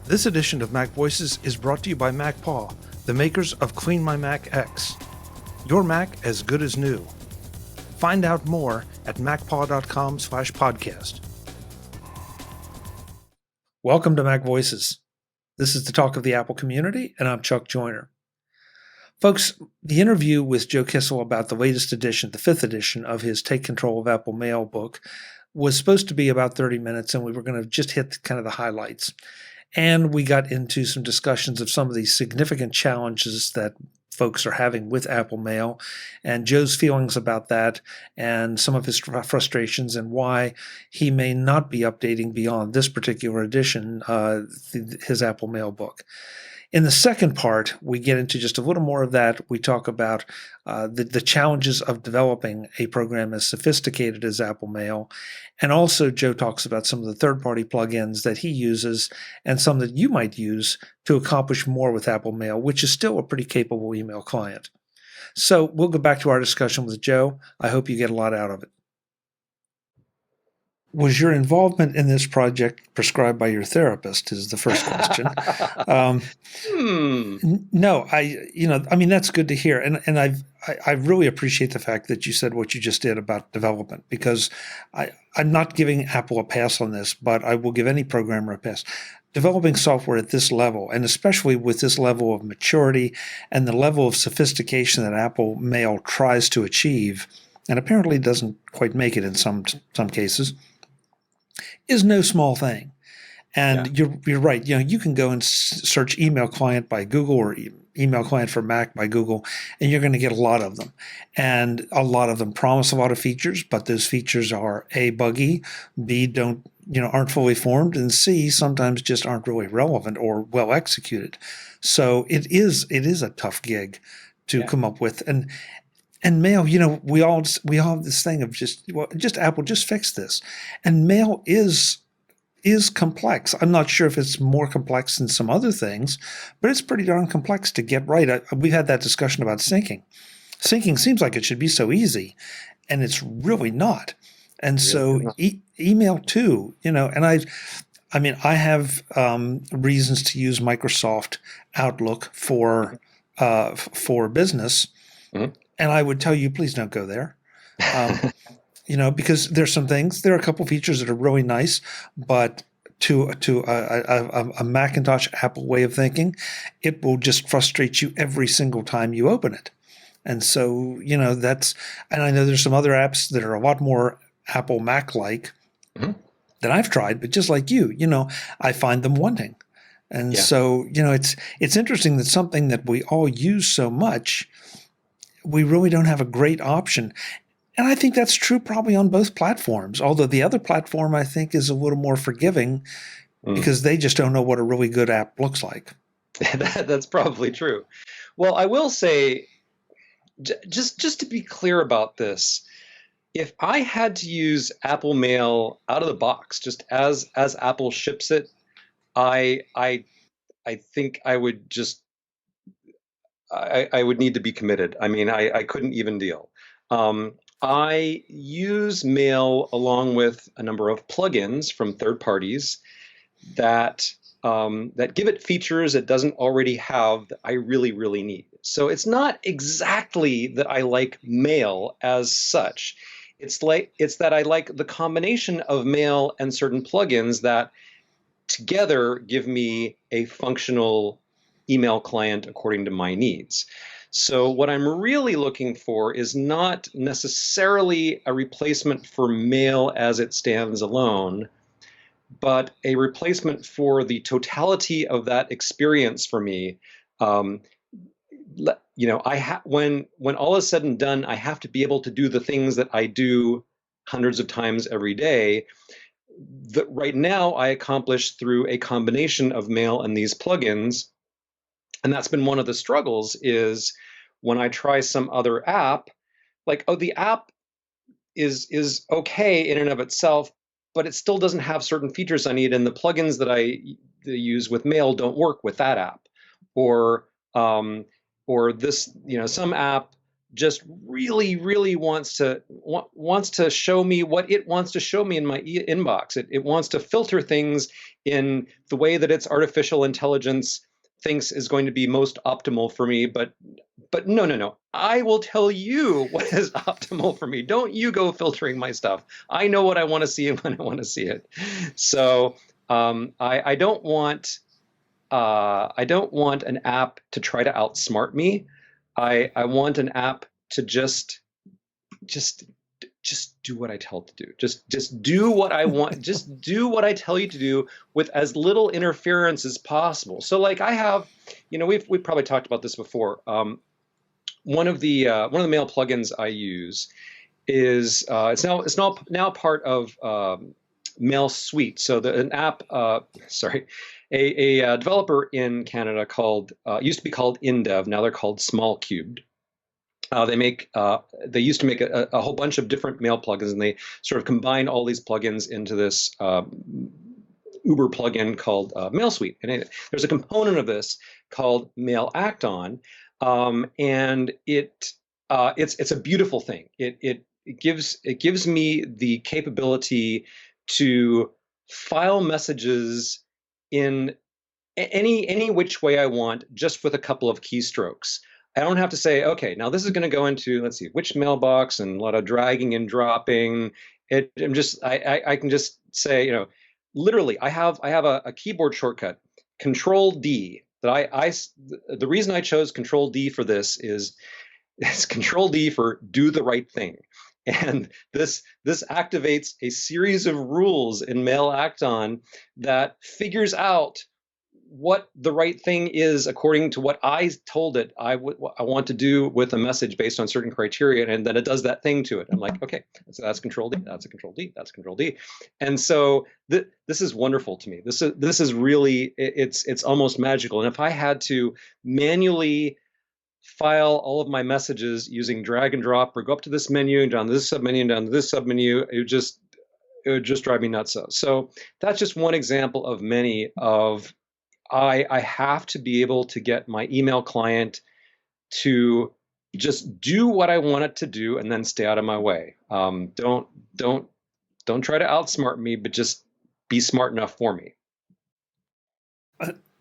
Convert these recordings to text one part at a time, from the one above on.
This edition of MacVoices is brought to you by MacPaw, the makers of Clean My Mac X. Your Mac as good as new. Find out more at macpaw.com/podcast. Welcome to MacVoices. This is the talk of the Apple community, and I'm Chuck Joyner. Folks, the interview with Joe Kissell about the latest edition, the 5th edition of his Take Control of Apple Mail book, was supposed to be about 30 minutes, and we were going to just hit kind of the highlights. And we got into some discussions of some of these significant challenges that folks are having with Apple Mail and Joe's feelings about that and some of his frustrations and why he may not be updating beyond this particular edition, his Apple Mail book. In the second part, we get into just a little more of that. We talk about the challenges of developing a program as sophisticated as Apple Mail. And also, Joe talks about some of the third-party plugins that he uses and some that you might use to accomplish more with Apple Mail, which is still a pretty capable email client. So we'll go back to our discussion with Joe. I hope you get a lot out of it. Was your involvement in this project prescribed by your therapist is the first question. No, that's good to hear. And I really appreciate the fact that you said what you just did about development, because I'm not giving Apple a pass on this, but I will give any programmer a pass. Developing software at this level, and especially with this level of maturity and the level of sophistication that Apple Mail tries to achieve, and apparently doesn't quite make it in some cases, is no small thing. And you're right. You can go and search email client by Google or email client for Mac by Google, and you're going to get a lot of them. And a lot of them promise a lot of features, but those features are A, buggy, B, aren't fully formed, and C, sometimes just aren't really relevant or well executed. So it is a tough gig to come up with. And Mail, we all have this thing of just Apple, just fix this. And Mail is complex. I'm not sure if it's more complex than some other things, but it's pretty darn complex to get right. We've had that discussion about syncing. Syncing seems like it should be so easy, and it's really not. And so email too, and I have reasons to use Microsoft Outlook for business. Mm-hmm. And I would tell you, please don't go there, because there are a couple features that are really nice, but to a Macintosh Apple way of thinking, it will just frustrate you every single time you open it. And so, and I know there's some other apps that are a lot more Apple Mac-like that I've tried, but just like you, I find them wanting. And so, it's interesting that something that we all use so much, we really don't have a great option. And I think that's true probably on both platforms, although the other platform I think is a little more forgiving because they just don't know what a really good app looks like. That's probably true. Well, I will say, just to be clear about this, if I had to use Apple Mail out of the box, just as Apple ships it, I think I would just I would need to be committed. I mean, I couldn't even deal. I use Mail along with a number of plugins from third parties that give it features it doesn't already have that I really, really need. So it's not exactly that I like Mail as such. It's that I like the combination of Mail and certain plugins that together give me a functional email client according to my needs. So what I'm really looking for is not necessarily a replacement for Mail as it stands alone, but a replacement for the totality of that experience for me. When all is said and done, I have to be able to do the things that I do hundreds of times every day. That right now I accomplish through a combination of Mail and these plugins. And that's been one of the struggles is when I try some other app, the app is okay in and of itself, but it still doesn't have certain features I need. And the plugins that I use with Mail don't work with that app. Or this, some app just really wants to show me what it wants to show me in my inbox. It wants to filter things in the way that its artificial intelligence thinks is going to be most optimal for me. But no. I will tell you what is optimal for me. Don't you go filtering my stuff. I know what I want to see and when I want to see it. So I don't want an app to try to outsmart me. I want an app to just do what I tell it to do. Just do what I want. Just do what I tell you to do with as little interference as possible. So like I have, we've probably talked about this before. One of the mail plugins I use is it's now part of MailSuite. So an app, a developer in Canada called used to be called InDev. Now they're called SmallCubed. They used to make a whole bunch of different mail plugins, and they sort of combine all these plugins into this Uber plugin called MailSuite. And there's a component of this called MailActon, and it's a beautiful thing. It gives me the capability to file messages in any which way I want, just with a couple of keystrokes. I don't have to say, okay, now this is going to go into, let's see, which mailbox, and a lot of dragging and dropping. I can just say, literally, I have a keyboard shortcut, Control D. The reason I chose Control D for this is it's Control D for do the right thing. And this activates a series of rules in MailActon that figures out what the right thing is according to what I told it I want to do with a message based on certain criteria, and then it does that thing to it. I'm like, okay, so that's Control D, that's a Control D, that's Control D, and so this is wonderful to me. This is really it's almost magical. And if I had to manually file all of my messages using drag and drop, or go up to this menu and down to this submenu and down to this submenu, it would just drive me nuts. So that's just one example of many of I have to be able to get my email client to just do what I want it to do and then stay out of my way. Don't try to outsmart me, but just be smart enough for me.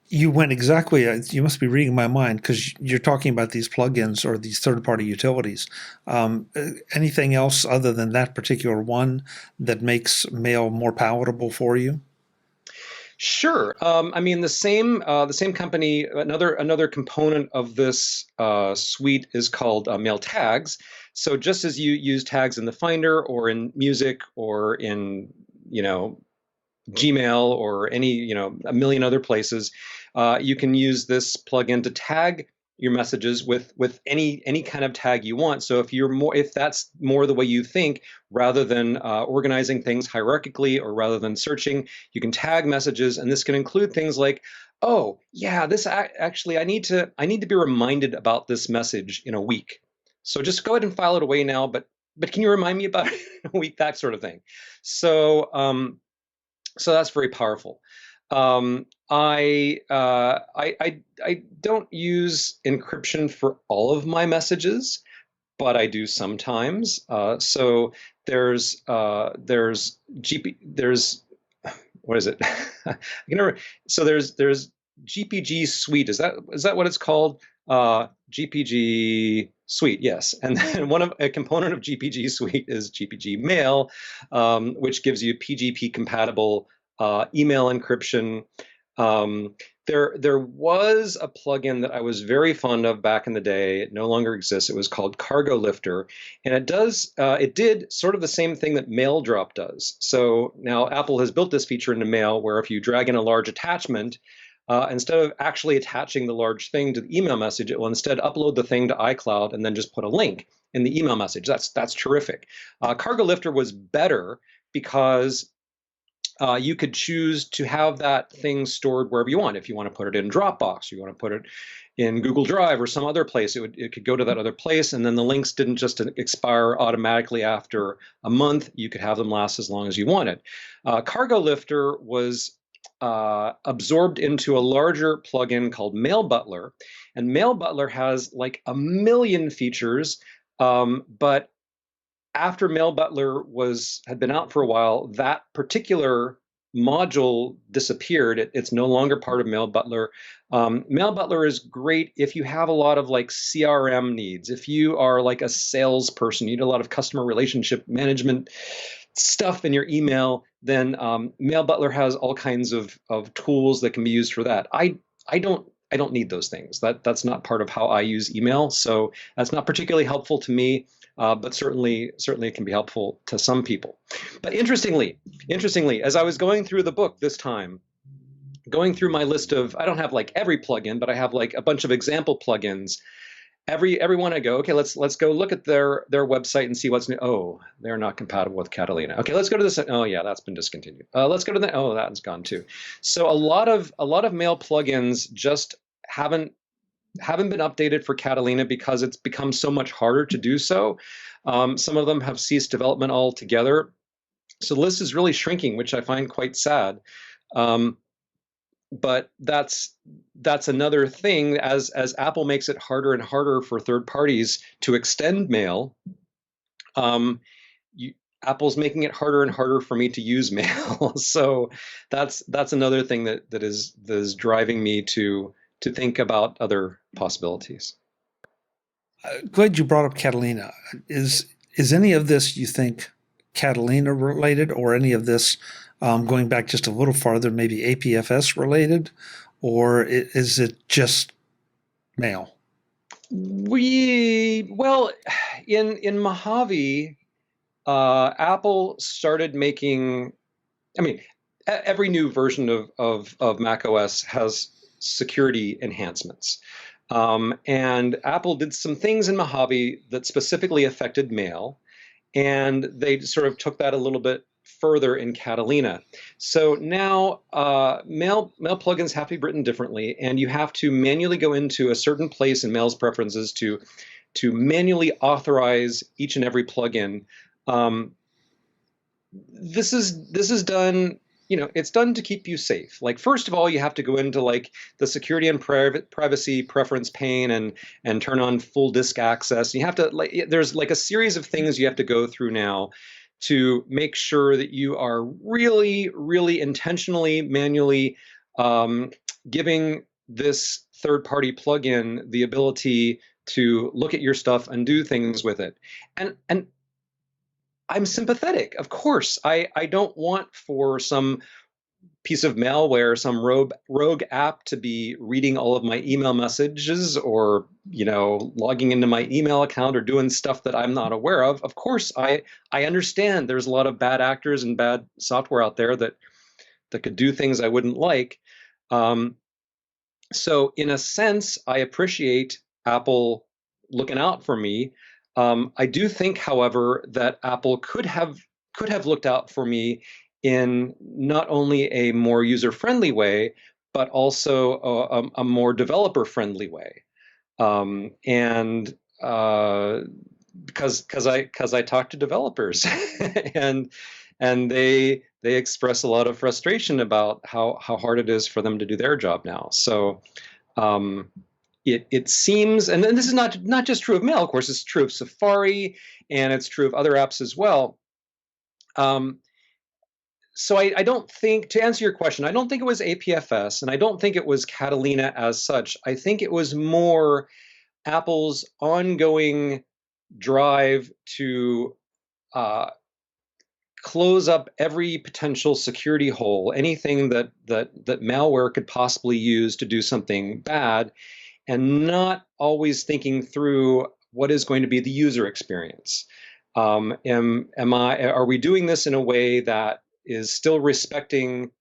You went exactly, you must be reading my mind, because you're talking about these plugins or these third-party utilities. Anything else other than that particular one that makes mail more palatable for you? Sure. I mean, the same company. Another component of this suite is called Mail Tags. So just as you use tags in the Finder or in Music or in Gmail or any a million other places, you can use this plugin to tag your messages with any kind of tag you want. So if that's more the way you think, rather than organizing things hierarchically or rather than searching, you can tag messages, and this can include things like, oh yeah, this actually I need to be reminded about this message in a week. So just go ahead and file it away now, but can you remind me about it in a week? That sort of thing. So so that's very powerful. I don't use encryption for all of my messages, but I do sometimes. So there's what is it? So there's GPG Suite. Is that what it's called? GPG Suite, yes. And then a component of GPG Suite is GPG Mail, which gives you PGP compatible email encryption. There was a plugin that I was very fond of back in the day. It no longer exists. It was called Cargo Lifter, and it did sort of the same thing that MailDrop does. So now Apple has built this feature into Mail, where if you drag in a large attachment, instead of actually attaching the large thing to the email message, it will instead upload the thing to iCloud and then just put a link in the email message. That's terrific. Cargo Lifter was better because you could choose to have that thing stored wherever you want. If you want to put it in Dropbox, you want to put it in Google Drive or some other place, it could go to that other place, and then the links didn't just expire automatically after a month. You could have them last as long as you wanted. Cargo Lifter was absorbed into a larger plugin called MailButler, and MailButler has like a million features But after MailButler had been out for a while, that particular module disappeared. It's no longer part of MailButler. MailButler is great if you have a lot of like CRM needs. If you are like a salesperson, you need a lot of customer relationship management stuff in your email, then MailButler has all kinds of tools that can be used for that. I don't need those things. That's not part of how I use email, so that's not particularly helpful to me. But certainly it can be helpful to some people. But interestingly, as I was going through the book this time, going through my list of, I don't have like every plugin, but I have like a bunch of example plugins. Everyone I go, okay, let's go look at their website and see what's new. Oh, they're not compatible with Catalina. Okay, let's go to this. Oh yeah, that's been discontinued. Let's go to the. Oh, that's gone too. So a lot of mail plugins just haven't been updated for Catalina because it's become so much harder to do so. Some of them have ceased development altogether. So the list is really shrinking, which I find quite sad. But that's another thing. As Apple makes it harder and harder for third parties to extend mail, Apple's making it harder and harder for me to use mail. So that's another thing that is driving me to think about other possibilities. Glad you brought up Catalina. Is any of this, you think, Catalina related, or any of this going back just a little farther, maybe APFS related, or is it just mail? Well, in Mojave, Apple started making. I mean, every new version of macOS has security enhancements. And Apple did some things in Mojave that specifically affected mail, and they sort of took that a little bit further in Catalina. So now mail plugins have to be written differently, and you have to manually go into a certain place in Mail's preferences to manually authorize each and every plugin. This is done. It's done to keep you safe. Like, first of all, you have to go into like the security and privacy preference pane and turn on full disk access. You have to there's like a series of things you have to go through now to make sure that you are really, really intentionally, manually giving this third-party plugin the ability to look at your stuff and do things with it. And I'm sympathetic. Of course, I don't want for some piece of malware, some rogue app to be reading all of my email messages, or logging into my email account or doing stuff that I'm not aware of. Of course, I understand there's a lot of bad actors and bad software out there that could do things I wouldn't like. So in a sense, I appreciate Apple looking out for me. I do think, however, that Apple could have looked out for me in not only a more user-friendly way, but also a more developer-friendly way. And because I talk to developers, and they express a lot of frustration about how hard it is for them to do their job now. So it seems, and this is not just true of Mail, of course, it's true of Safari, and it's true of other apps as well. So I don't think, to answer your question, I don't think it was APFS, and I don't think it was Catalina as such. I think it was more Apple's ongoing drive to close up every potential security hole, anything that malware could possibly use to do something bad, and not always thinking through what is going to be the user experience. Are we doing this in a way that is still respecting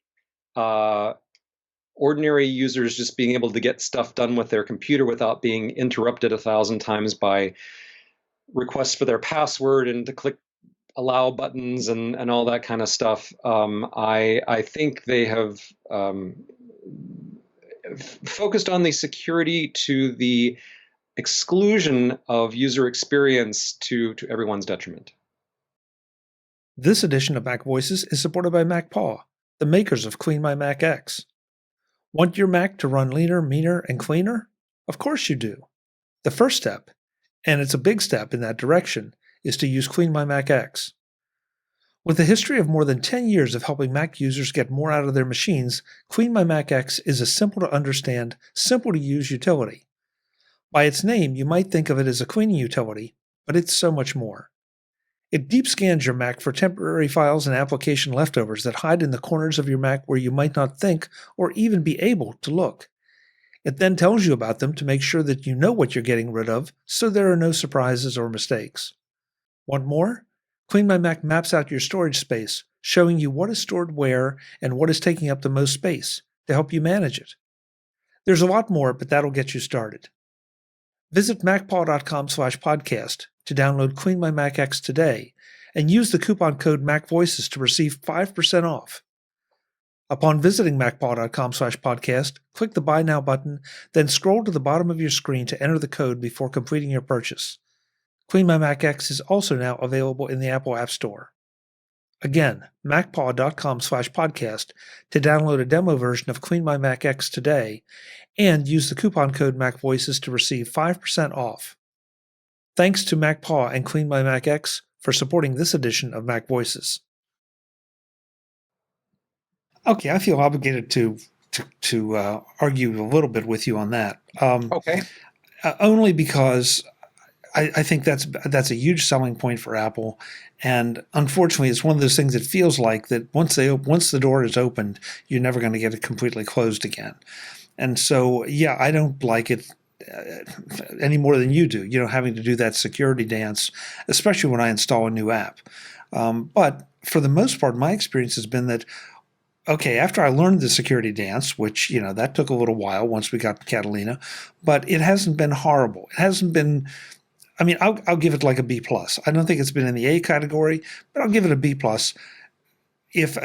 ordinary users just being able to get stuff done with their computer without being interrupted 1,000 times by requests for their password and to click allow buttons and all that kind of stuff? I think they have focused on the security to the exclusion of user experience to everyone's detriment. This edition of MacVoices is supported by MacPaw, the makers of Clean My Mac X. Want your Mac to run leaner, meaner, and cleaner? Of course you do. The first step, and it's a big step in that direction, is to use Clean My Mac X. With a history of more than 10 years of helping Mac users get more out of their machines, Clean My Mac X is a simple to understand, simple to use utility. By its name, you might think of it as a cleaning utility, but it's so much more. It deep scans your Mac for temporary files and application leftovers that hide in the corners of your Mac where you might not think or even be able to look. It then tells you about them to make sure that you know what you're getting rid of, so there are no surprises or mistakes. Want more? Clean My Mac maps out your storage space, showing you what is stored where and what is taking up the most space to help you manage it. There's a lot more, but that'll get you started. Visit macpaw.com/podcast to download Clean My Mac X today and use the coupon code MacVoices to receive 5% off. Upon visiting macpaw.com/podcast, click the Buy Now button, then scroll to the bottom of your screen to enter the code before completing your purchase. Clean My Mac X is also now available in the Apple App Store. Again, macpaw.com/podcast to download a demo version of Clean My Mac X today and use the coupon code MacVoices to receive 5% off. Thanks to MacPaw and Clean My Mac X for supporting this edition of MacVoices. Okay, I feel obligated to argue a little bit with you on that. Okay. Only because I think that's a huge selling point for Apple, and unfortunately, it's one of those things that feels like that once the door is opened, you're never going to get it completely closed again. And so, yeah, I don't like it any more than you do. You know, having to do that security dance, especially when I install a new app. But for the most part, my experience has been that, okay, after I learned the security dance, which, you know, that took a little while once we got Catalina, but it hasn't been horrible. It hasn't been. I mean, I'll give it like a B+. I don't think it's been in the A category, but I'll give it a B+, if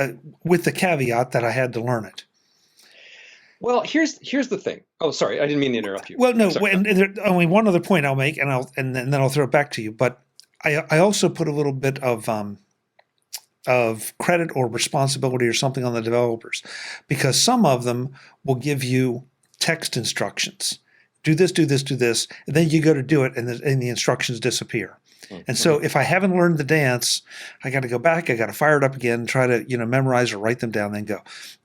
with the caveat that I had to learn it. Well, here's the thing. Oh, sorry, I didn't mean to interrupt you. Well, no, and there's only one other point I'll make, and then I'll throw it back to you. But I also put a little bit of credit or responsibility or something on the developers, because some of them will give you text instructions. Do this, do this, do this, and then you go to do it, and the instructions disappear. Mm-hmm. And so if I haven't learned the dance, I got to go back, I got to fire it up again, try to memorize or write them down, then go.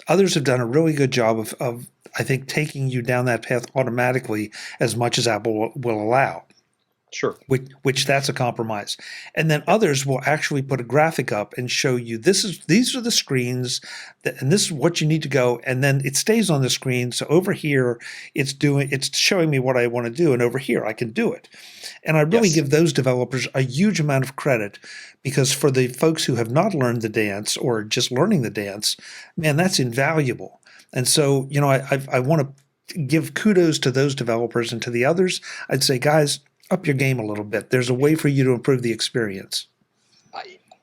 Others have done a really good job of I think, taking you down that path automatically as much as Apple will allow. Sure. Which that's a compromise. And then others will actually put a graphic up and show you these are the screens and this is what you need to go, and then it stays on the screen. So over here it's showing me what I want to do, and over here I can do it. And I really give those developers a huge amount of credit, because for the folks who have not learned the dance or just learning the dance, man, that's invaluable. And so, I want to give kudos to those developers, and to the others, I'd say, guys, up your game a little bit. There's a way for you to improve the experience.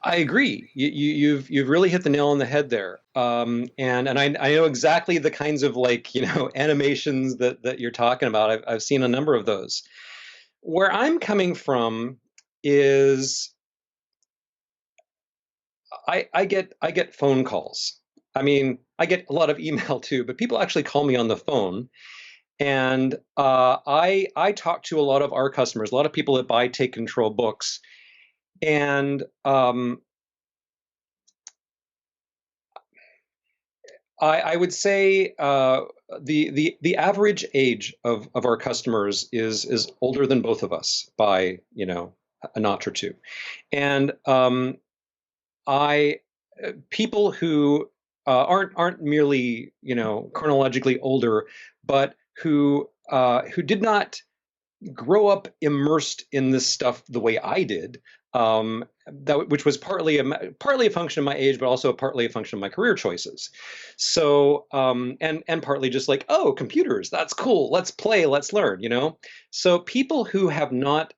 I agree. You've really hit the nail on the head there. And I know exactly the kinds of animations that you're talking about. I've seen a number of those. Where I'm coming from is I get phone calls. I mean, I get a lot of email too, but people actually call me on the phone. And I talk to a lot of our customers, a lot of people that buy Take Control books, and I would say the average age of our customers is older than both of us by a notch or two, and people who aren't merely chronologically older, but who did not grow up immersed in this stuff the way I did, which was partly a function of my age, but also partly a function of my career choices. So and partly just like, oh, computers, that's cool, let's play, let's learn. So people who have not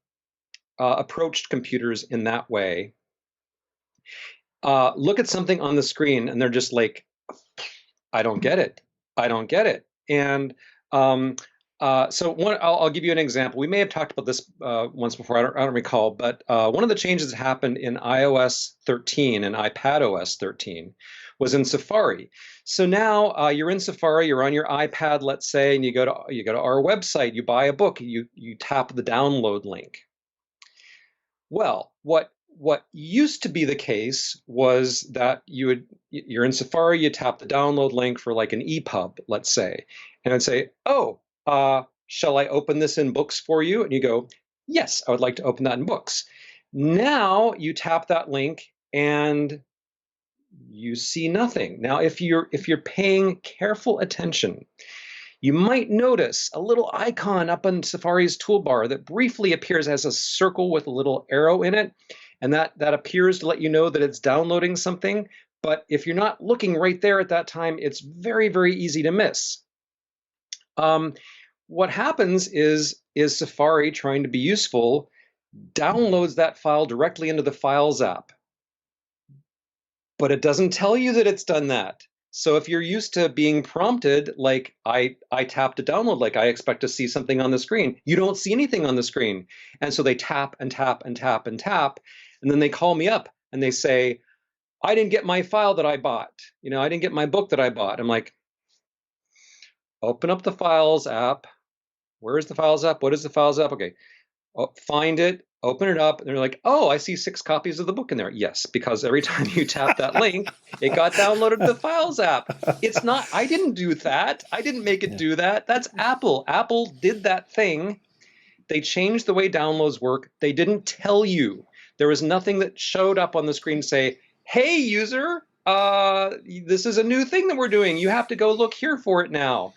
approached computers in that way look at something on the screen and they're just like, I don't get it. And so I'll give you an example. We may have talked about this once before. I don't recall, but one of the changes that happened in iOS 13 and iPadOS 13 was in Safari. So now you're in Safari, you're on your iPad, let's say, and you go to our website, you buy a book, you tap the download link, Well, what used to be the case was that you're in Safari, you tap the download link for like an EPUB, let's say, and it'd say, "Oh, shall I open this in Books for you?" And you go, "Yes, I would like to open that in Books." Now you tap that link and you see nothing. Now, if you're paying careful attention, you might notice a little icon up on Safari's toolbar that briefly appears as a circle with a little arrow in it, and that appears to let you know that it's downloading something. But if you're not looking right there at that time, it's very, very easy to miss. What happens is Safari, trying to be useful, downloads that file directly into the Files app, but it doesn't tell you that it's done that. So if you're used to being prompted, like I tap to download, like I expect to see something on the screen, you don't see anything on the screen. And so they tap and tap and tap and tap, and then they call me up and they say, "I didn't get my file that I bought. I didn't get my book that I bought." I'm like, "Open up the Files app. Where's the Files app? What is the Files app? Okay. Find it, open it up, and they're like, "Oh, I see 6 copies of the book in there." Yes, because every time you tap that link, it got downloaded to the Files app. It's not, I didn't do that. I didn't make it do that. That's Apple. Apple did that thing. They changed the way downloads work. They didn't tell you. There was nothing that showed up on the screen to say, "Hey, user, this is a new thing that we're doing. You have to go look here for it now."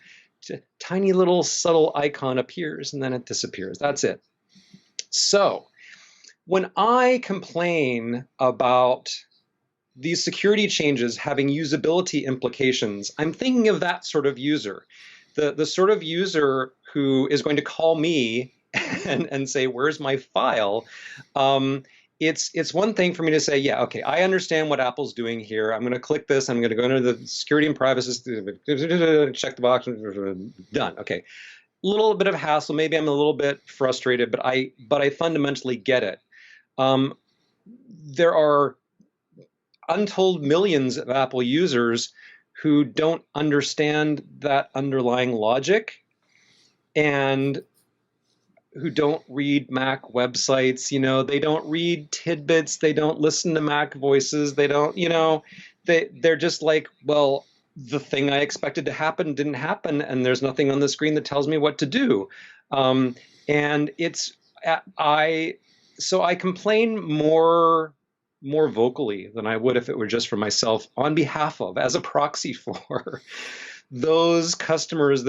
Tiny little subtle icon appears and then it disappears. That's it. So when I complain about these security changes having usability implications, I'm thinking of that sort of user, the sort of user who is going to call me and say, "Where's my file?" It's one thing for me to say, "Yeah, okay, I understand what Apple's doing here. I'm going to click this. I'm going to go into the security and privacy, check the box, done." Okay. Little bit of hassle. Maybe I'm a little bit frustrated, but I fundamentally get it. There are untold millions of Apple users who don't understand that underlying logic and who don't read Mac websites. They don't read tidbits. They don't listen to MacVoices. They don't, they're just like, "Well, the thing I expected to happen didn't happen, and there's nothing on the screen that tells me what to do." And so I complain more vocally than I would if it were just for myself, on behalf of, as a proxy for those customers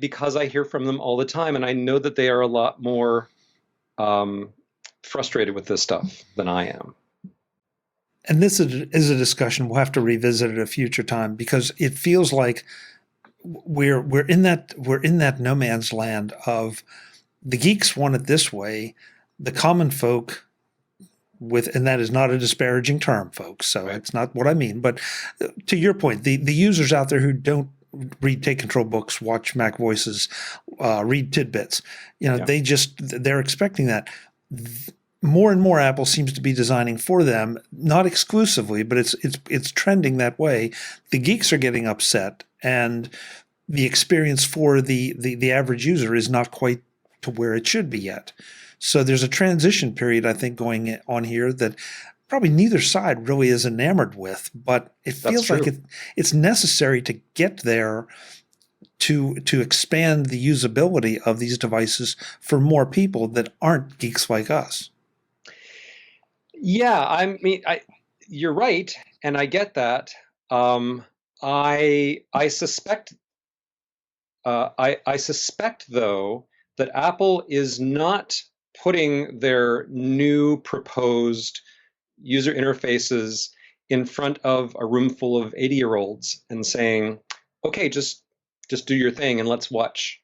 because I hear from them all the time, and I know that they are a lot more frustrated with this stuff than I am. And this is a discussion we'll have to revisit at a future time, because it feels like we're in that no man's land of the geeks want it this way, the common folk and that is not a disparaging term, folks. So It's not what I mean. But to your point, the users out there who don't read Take Control books, watch MacVoices, read tidbits, they're expecting that. More and more Apple seems to be designing for them, not exclusively, but it's trending that way. The geeks are getting upset, and the experience for the average user is not quite to where it should be yet. So there's a transition period, I think, going on here that probably neither side really is enamored with, but it feels like it's necessary to get there to expand the usability of these devices for more people that aren't geeks like us. Yeah, I mean, you're right, and I get that. I suspect though that Apple is not putting their new proposed user interfaces in front of a room full of 80-year-olds and saying, "Okay, just do your thing and let's watch."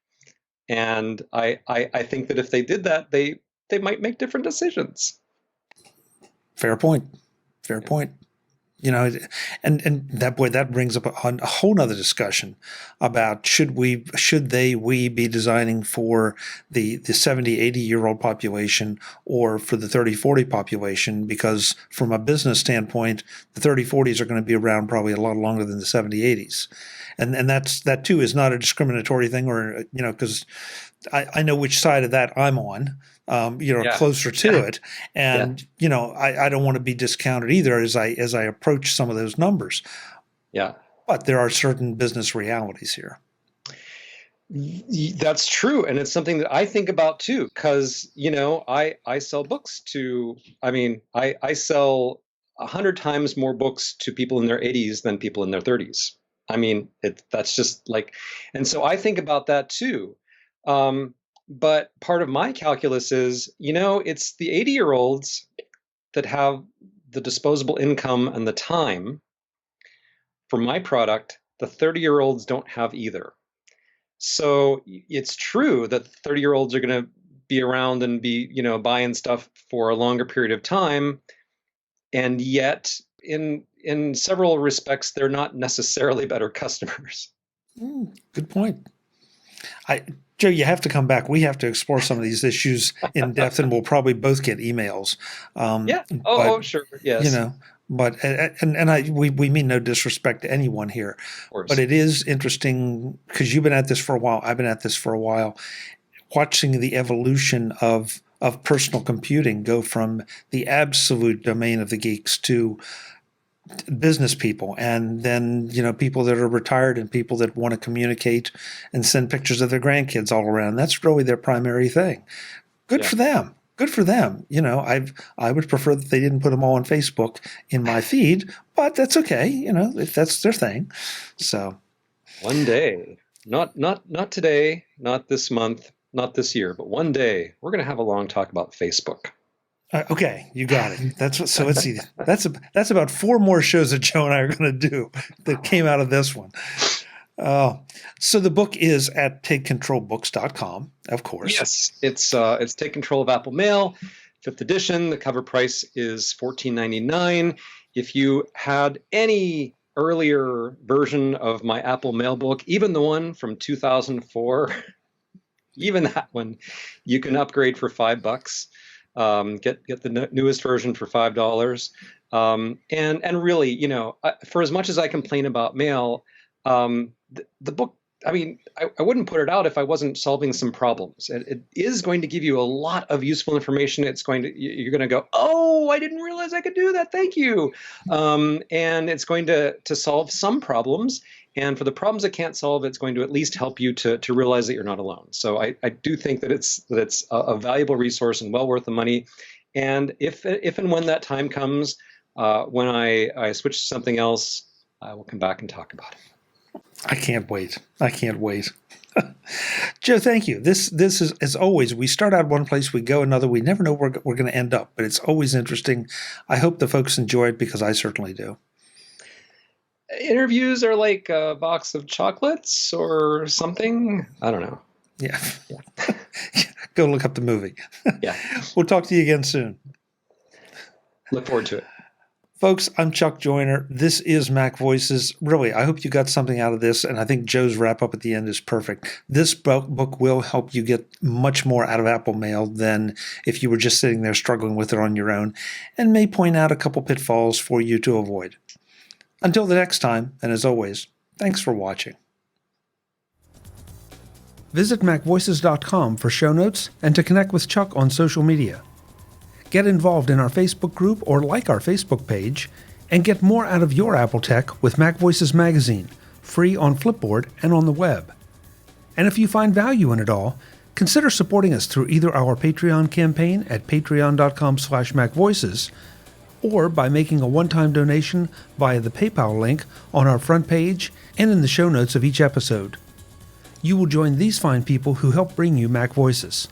And I think that if they did that, they might make different decisions. Fair point. Fair point. And that brings up a whole nother discussion about should we be designing for the 70, 80-year-old population or for the 30, 40 population, because from a business standpoint, the 30, 40s are going to be around probably a lot longer than the 70, 80s. And that too is not a discriminatory thing, or, because I know which side of that I'm on. Yeah. closer to Yeah. it. And, I don't want to be discounted either as I approach some of those numbers. Yeah. But there are certain business realities here. That's true. And it's something that I think about too, because, I sell books I sell 100 times more books to people in their 80s than people in their 30s. That's just like, and so I think about that too. But part of my calculus is, it's the 80-year-olds that have the disposable income and the time for my product. The 30-year-olds don't have either. So it's true that 30-year-olds are going to be around and be, buying stuff for a longer period of time. And yet, in several respects, they're not necessarily better customers. Good point. Joe, you have to come back. We have to explore some of these issues in depth, and we'll probably both get emails. Yeah. Oh, sure. Yes. But we mean no disrespect to anyone here, but it is interesting because you've been at this for a while. I've been at this for a while, watching the evolution of personal computing go from the absolute domain of the geeks to business people, and then people that are retired and people that want to communicate and send pictures of their grandkids all around. That's really their primary thing. Good for them. Good for them. I would prefer that they didn't put them all on Facebook in my feed, but that's okay. If that's their thing. So one day, not today, not this month, not this year, but one day we're going to have a long talk about Facebook. Okay, you got it. So let's see. That's about 4 more shows that Joe and I are going to do that came out of this one. So the book is at takecontrolbooks.com, of course. Yes, it's Take Control of Apple Mail, 5th edition. The cover price is $14.99. If you had any earlier version of my Apple Mail book, even the one from 2004, even that one, you can upgrade for $5. Get the newest version for $5. And really, for as much as I complain about mail, the book, I wouldn't put it out if I wasn't solving some problems. It is going to give you a lot of useful information. You're going to go, oh, I didn't realize I could do that. Thank you. And it's going to solve some problems. And for the problems it can't solve, it's going to at least help you to realize that you're not alone. So I do think that it's a valuable resource and well worth the money. And if and when that time comes, when I switch to something else, I will come back and talk about it. I can't wait. Joe, thank you. This is, as always, we start out one place, we go another. We never know where we're going to end up, but it's always interesting. I hope the folks enjoy it because I certainly do. Interviews are like a box of chocolates or something. I don't know. Yeah. Go look up the movie. Yeah. We'll talk to you again soon. Look forward to it. Folks, I'm Chuck Joyner. This is MacVoices. Really, I hope you got something out of this, and I think Joe's wrap-up at the end is perfect. This book will help you get much more out of Apple Mail than if you were just sitting there struggling with it on your own, and may point out a couple pitfalls for you to avoid. Until the next time, and as always, thanks for watching. Visit MacVoices.com for show notes and to connect with Chuck on social media. Get involved in our Facebook group or like our Facebook page, and get more out of your Apple tech with MacVoices Magazine, free on Flipboard and on the web. And if you find value in it all, consider supporting us through either our Patreon campaign at patreon.com/MacVoices, or by making a one-time donation via the PayPal link on our front page and in the show notes of each episode. You will join these fine people who help bring you MacVoices.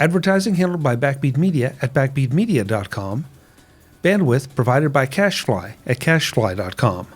Advertising handled by Backbeat Media at backbeatmedia.com. Bandwidth provided by CacheFly at cachefly.com.